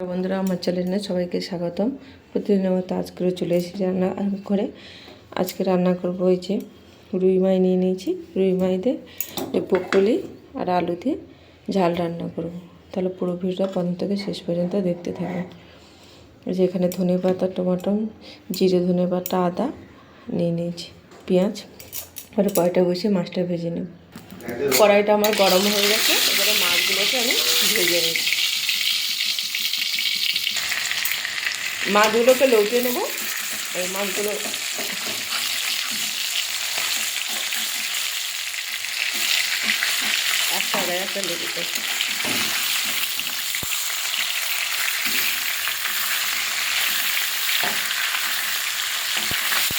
বন্ধুরা, আমার চ্যানেলে সবাইকে স্বাগতম। প্রতিদিনের মতো আজকেও চলে এসেছি রান্না করে। আজকে রান্না করবো এই যে রুই মাছ নিয়ে নিয়েছি। রুই মাছ দিয়ে ব্রোকলি আর আলু দিয়ে ঝাল রান্না করব। তাহলে পুরো ভিডিওটা প্রথম থেকে শেষ পর্যন্ত দেখতে থাকবেন। যে এখানে ধনে পাতা, টমেটো, জিরে, ধনে পাতা, আদা নিয়ে নিয়েছি, পেঁয়াজ। এবারে কড়াইটা বসে মাছটা ভেজে নেব। কড়াইটা আমার গরম হয়ে গেছে। এবারে মাছগুলোকে আমি ভেজে নিই। মাছগুলোকে লৌটে নেব। এই মাছগুলো একটা গায়ে একটা লেগেছে।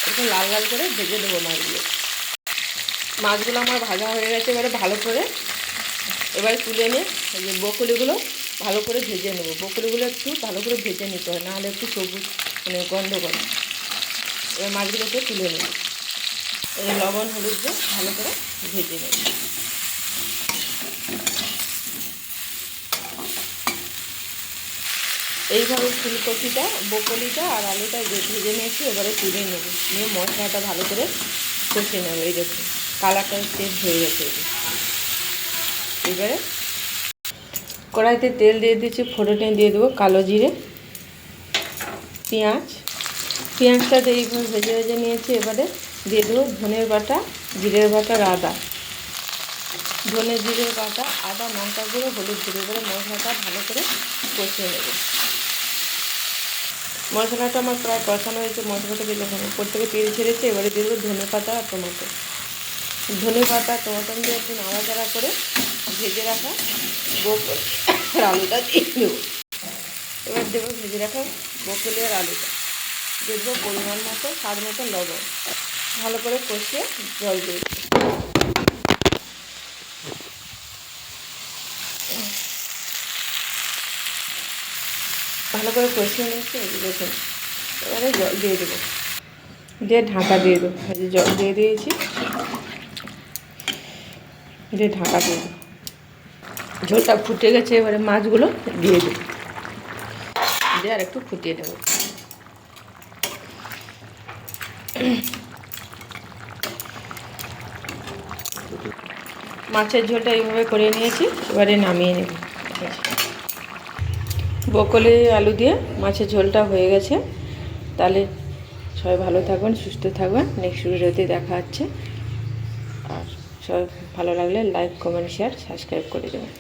একটু লাল লাল করে ভেজে দেবো মাছগুলো। মাছগুলো আমার ভাজা হয়ে গেছে। এবারে ভালো করে তুলে নিয়ে এই যে ব্রোকলিগুলো ভালো করে ভেজে নেবো। ব্রোকলিগুলো একটু ভালো করে ভেজে নিতে হয়, নাহলে একটু সবুজ গন্ধ করে। এবার মাছগুলোকে তুলে নেব। এই লবণ হলুদ দিয়ে ভালো করে ভেজে নেব। এইভাবে ফুলকপিটা, ব্রোকলিটা আর আলুটা ভেজে নিয়েছি। এবারে তুলে নেব, নিয়ে মশলাটা ভালো করে কষে নেব। এই দেখুন কালারটা চেঞ্জ হয়ে গেছে। এবারে কড়াইতে তেল দিয়ে দিচ্ছি, ফোড়নে দিয়ে দেবো কালো জিরে, পেঁয়াজটা দিয়ে এইভাবে ভেজে ভেজে নিয়েছি। এবারে দিয়ে দেবো ধনের বাটা, জিরের বাটা, আদা, ধনে জিরের বাটা, আদা, লঙ্কা গুঁড়ো, হলুদ গুঁড়ো। এবারে মশলাটা ভালো করে কষিয়ে নেব। মশলাটা আমার প্রায় কষানো হয়েছে। মশলাটা দিয়ে যখন উপর থেকে তেল ছেড়েছে, এবারে দিয়ে দেবো ধনে পাতা আর টমেটো। ধনে পাতা টমেটো দিয়ে একটু নাড়াচাড়া করে ভেজে রাখা ব্রোকলি আর আলুটা দিয়ে দেবো। এবার দেবো ভেজে রাখা ব্রোকলি আর আলুটা, দিয়ে দেবো পরিমাণ মতো স্বাদ মতো লবণ। ভালো করে কষিয়ে জল দিয়ে দেবো। ভালো করে কষিয়ে নিচ্ছি, দেখুন। এবারে জল দিয়ে দেবো, দিয়ে ঢাকা দিয়ে দেবো। জল দিয়ে দিয়েছি, দিয়ে ঢাকা দিয়ে দেবো। ঝোলটা ফুটে গেছে। এবারে মাছগুলো দিয়ে দেবো, দিয়ে আর একটু ফুটিয়ে দেবো। মাছের ঝোলটা এইভাবে করে নিয়েছি। এবারে নামিয়ে নেব। ব্রোকলি আলু দিয়ে মাছের ঝোলটা হয়ে গেছে। তাহলে সবাই ভালো থাকবেন, সুস্থ থাকবেন। নেক্সট ভিডিওতে দেখা হচ্ছে। আর সবাই ভালো লাগলে লাইক, কমেন্ট, শেয়ার, সাবস্ক্রাইব করে দেবেন।